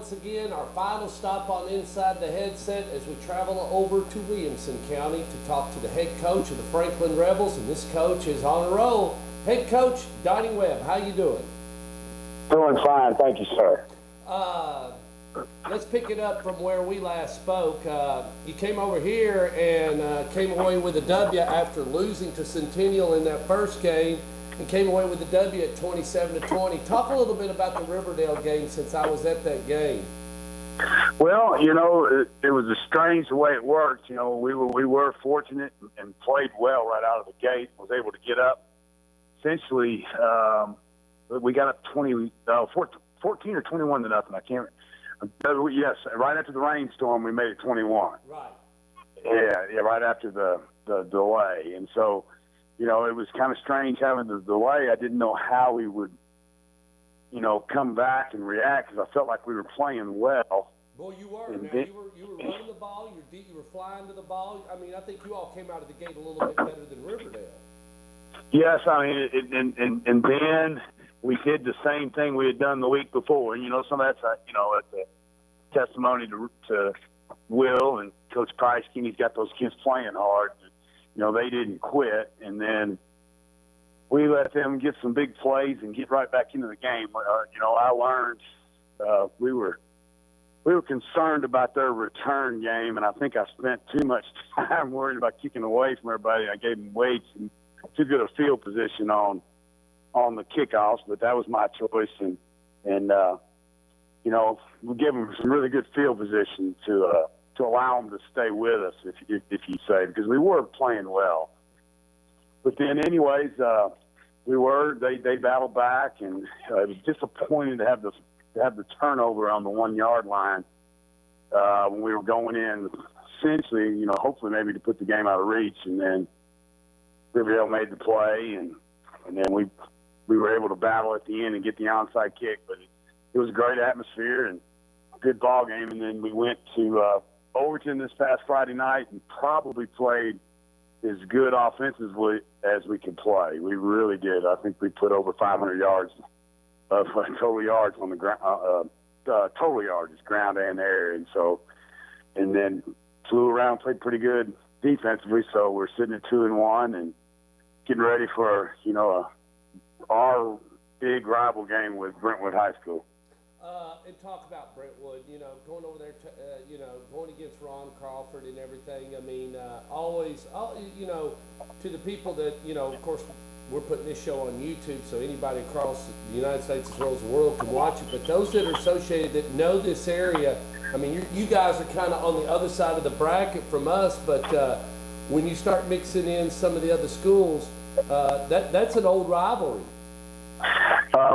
once again, our final stop on Inside the Headset as we travel over to Williamson County to talk to the head coach of the Franklin Rebels, and this coach is on a roll. Head coach Donnie Webb, how you doing? Doing fine, thank you, sir. Let's pick it up from where we last spoke. You came over here and came away with a W after losing to Centennial in that first game, and came away with a W at 27-20. Talk a little bit about the Riverdale game, since I was at that game. Well, it was a strange way it worked. We were fortunate and played well right out of the gate. Was able to get up. Essentially, we got up 14 or 21 to nothing. I can't. Yes, right after the rainstorm, we made it 21. Right. Yeah, right after the delay, and so. It was kind of strange having the delay. I didn't know how we would, come back and react, because I felt like we were playing well. Boy, you were. Man. You were running the ball. You were flying to the ball. I mean, I think you all came out of the gate a little bit better than Riverdale. Yes, I mean, and then we did the same thing we had done the week before. Some of that's, a testimony to Will and Coach Price. He's got those kids playing hard. They didn't quit, and then we let them get some big plays and get right back into the game. I learned we were concerned about their return game, and I think I spent too much time worried about kicking away from everybody. I gave them weights and too good a field position on the kickoffs, but that was my choice, and we gave them some really good field position to allow them to stay with us, if you say, because we were playing well. But then, anyways, they battled back, and it was disappointing to have the turnover on the 1 yard line when we were going in. Essentially, hopefully maybe to put the game out of reach, and then Riverdale made the play, and then we were able to battle at the end and get the onside kick. But it was a great atmosphere and a good ball game, and then we went to Overton this past Friday night and probably played as good offensively as we could play. We really did. I think we put over 500 yards of total yards on the ground, total yards, ground and air, and then flew around, played pretty good defensively. So we're sitting at 2-1 and getting ready for our big rival game with Brentwood High School. And talk about Brentwood, going over there, going against Ron Crawford and everything. I mean, to the people that, of course, we're putting this show on YouTube, so anybody across the United States as well as the world can watch it. But those that are associated that know this area, I mean, you guys are kind of on the other side of the bracket from us, but when you start mixing in some of the other schools, that's an old rivalry.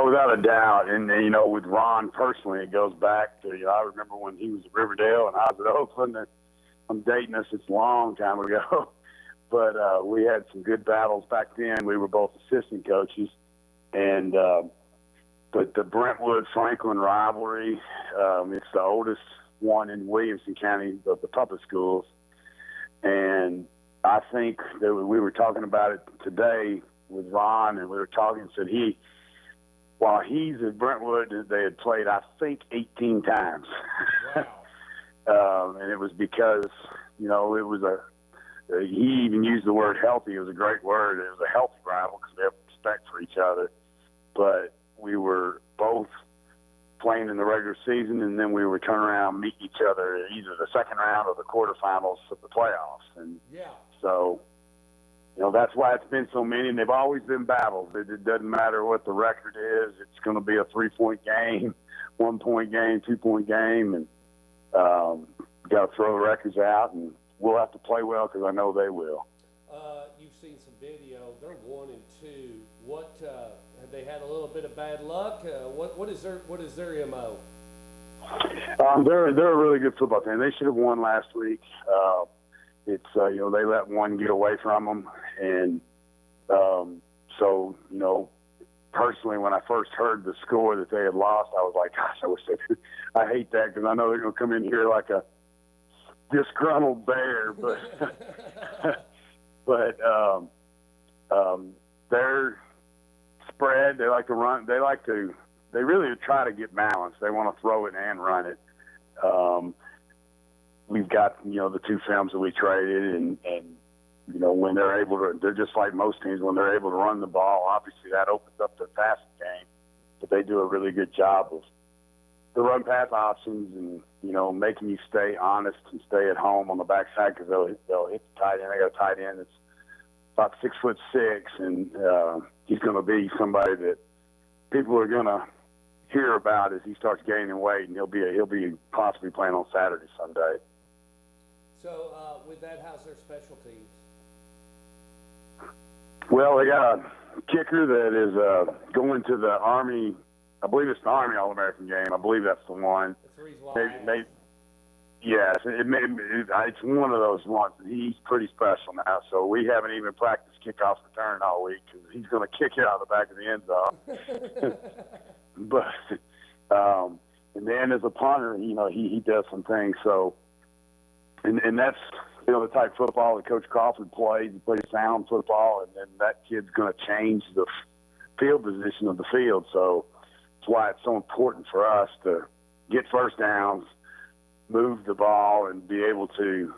Without a doubt. And, with Ron personally, it goes back to, I remember when he was at Riverdale and I was at Oakland. And I'm dating us, it's a long time ago. But we had some good battles back then. We were both assistant coaches. And but the Brentwood-Franklin rivalry, it's the oldest one in Williamson County of the public schools. And I think that we were talking about it today with Ron, and we were talking, said while he's at Brentwood, they had played, I think, 18 times. Wow. And it was because, it was he even used the word healthy. It was a great word. It was a healthy rival because we have respect for each other. But we were both playing in the regular season, and then we would turn around and meet each other either the second round or the quarterfinals of the playoffs. And so, that's why it's been so many, and they've always been battles. It doesn't matter what the record is. It's going to be a 3-point game, 1-point game, 2-point game, and got to throw the records out, and we'll have to play well because I know they will. You've seen some video. They're 1-2. What have they had a little bit of bad luck? What is their MO? They're a really good football team. They should have won last week. It's they let one get away from them, and so personally, when I first heard the score that they had lost, I was like, gosh, I wish they could. I hate that because I know they're going to come in here like a disgruntled bear, but their spread, they like to run. They like to they really try to get balance. They want to throw it and run it. We've got, the two films that we traded, and when they're able to, they're just like most teams. When they're able to run the ball, obviously that opens up their passing game. But they do a really good job of the run pass options and, making you stay honest and stay at home on the backside, because they'll hit the tight end. They got a tight end that's about 6'6", and he's going to be somebody that people are going to hear about as he starts gaining weight, and he'll be possibly playing on Saturday, Sunday. So with that, how's their special teams? Well, they got a kicker that is going to the Army. I believe it's the Army All-American game. I believe that's the one. That's the reason why. Yes, it's one of those ones. He's pretty special now, so we haven't even practiced kickoff return all week because he's going to kick it out of the back of the end zone. But and then as a punter, he does some things. So, and that's the type of football that Coach Crawford plays. He plays sound football, and then that kid's going to change the field position of the field. So that's why it's so important for us to get first downs, move the ball, and be able to,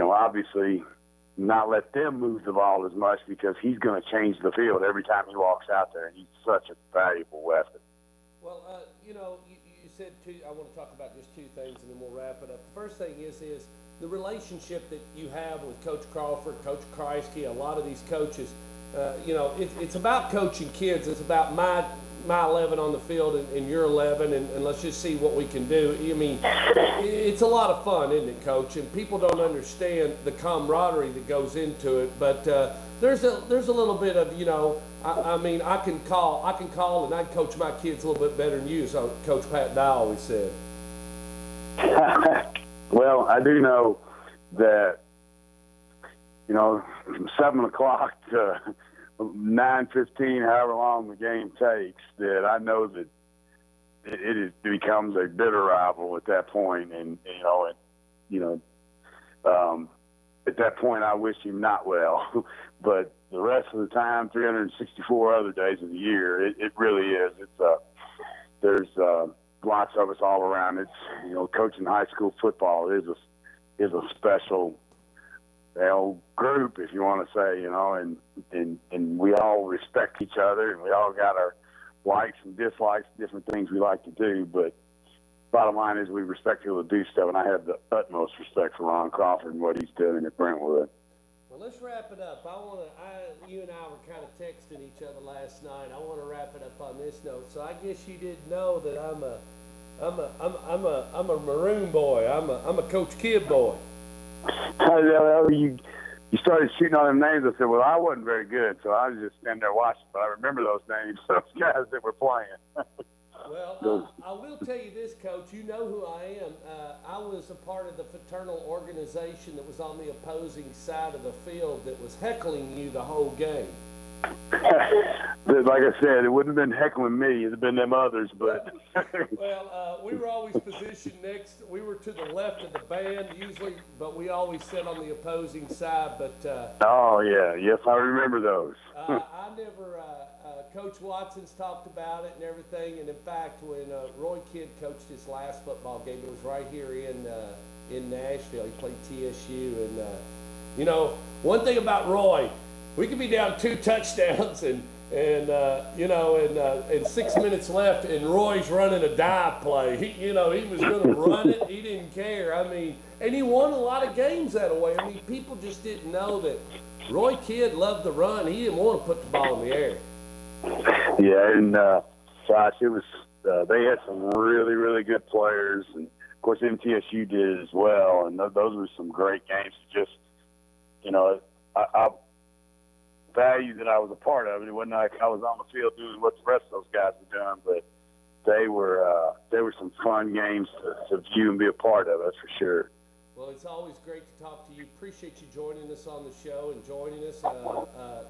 obviously not let them move the ball as much, because he's going to change the field every time he walks out there, and he's such a valuable weapon. Well, you said two. I want to talk about just two things, and then we'll wrap it up. The first thing is the relationship that you have with Coach Crawford, Coach Kreisky, a lot of these coaches. It's about coaching kids. It's about my 11 on the field and your 11, and let's just see what we can do. I mean, it's a lot of fun, isn't it, Coach? And people don't understand the camaraderie that goes into it. But there's a little bit of, I can call and I coach my kids a little bit better than you, so Coach Pat Dye always said. Well, I do know that, from 7 o'clock to 9:15, however long the game takes, that I know that it becomes a bitter rival at that point, and at that point I wish him not well. But the rest of the time, 364 other days of the year, it really is. There's lots of us all around. It's coaching high school football is a special group, if you want to say, and we all respect each other, and we all got our likes and dislikes, different things we like to do, but bottom line is we respect people to do stuff, and I have the utmost respect for Ron Crawford and what he's doing at Brentwood. Well, let's wrap it up. You and I were kind of texting each other last night. I want to wrap it up on this note. So I guess you didn't know that I'm a Maroon boy. I'm a Coach Kidd boy. You started shooting on them names. I said, well, I wasn't very good, so I was just standing there watching, but I remember those names, those guys that were playing. Well, I will tell you this, Coach. You know who I am. I was a part of the fraternal organization that was on the opposing side of the field that was heckling you the whole game. Like I said, it wouldn't have been heckling me. It'd have been them others, but. Well, we were always positioned next. We were to the left of the band usually, but we always sat on the opposing side. But oh yeah, yes, I remember those. I never. Coach Watson's talked about it and everything, and in fact, when Roy Kidd coached his last football game, it was right here in Nashville. He played TSU, and one thing about Roy, we could be down 2 touchdowns and 6 minutes left, and Roy's running a dive play. He was going to run it. He didn't care. I mean, and he won a lot of games that way. I mean, people just didn't know that Roy Kidd loved to run. He didn't want to put the ball in the air. Yeah, and gosh, it was they had some really, really good players, and of course MTSU did as well. And those were some great games. Just I value that I was a part of it. It wasn't like I was on the field doing what the rest of those guys were doing, but they were some fun games to view and be a part of. That's for sure. Well, it's always great to talk to you. Appreciate you joining us on the show and joining us.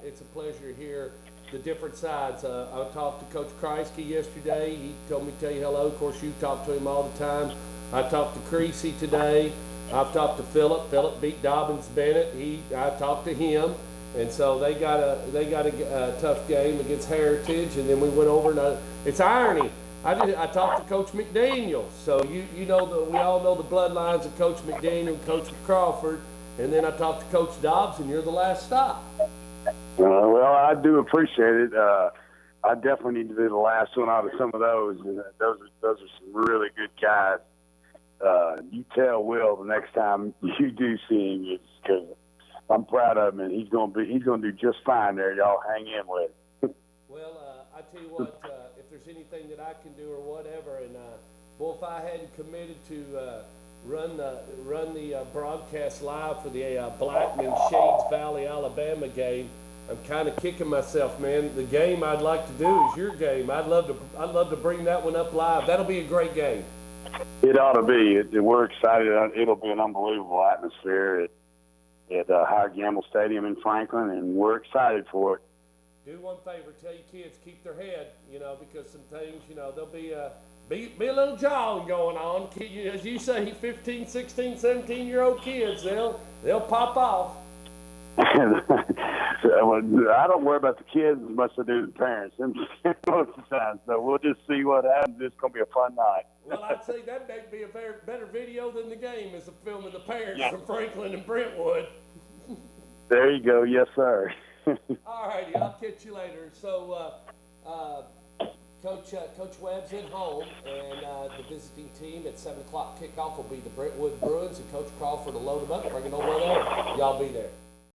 It's a pleasure to hear the different sides. I talked to Coach Kreisky yesterday. He told me to tell you hello. Of course, you talk to him all the time. I talked to Creasy today. I've talked to Philip. Philip beat Dobbins Bennett. I talked to him. And so they got a tough game against Heritage, and then we went over and it's irony. I talked to Coach McDaniel, so we all know the bloodlines of Coach McDaniel and Coach Crawford, and then I talked to Coach Dobbs, and you're the last stop. Well, I do appreciate it. I definitely need to be the last one out of some of those. And those are some really good guys. You tell Will the next time you do see him, because I'm proud of him, and he's gonna do just fine there. Y'all hang in with him. Well, I tell you what, if there's anything that I can do or whatever, and boy, if I hadn't committed to run the broadcast live for the Blackman Shades Valley, Alabama game, I'm kind of kicking myself, man. The game I'd like to do is your game. I'd love to bring that one up live. That'll be a great game. It ought to be. We're excited. It'll be an unbelievable atmosphere at Howard Gamble Stadium in Franklin, and we're excited for it. Do one favor, tell your kids keep their head, because some things, there'll be a little jawing going on. As you say, 15, 16, 17-year-old kids, they'll pop off. I don't worry about the kids as much as I do the parents most of the time. So we'll just see what happens. It's going to be a fun night. Well, I'd say that may be a better video than the game is the film of the parents from Franklin and Brentwood. There you go. Yes, sir. All righty. I'll catch you later. So, Coach Webb's at home, and the visiting team at 7 o'clock kickoff will be the Brentwood Bruins, and Coach Crawford will load them up, bring it on whatever. Y'all be there.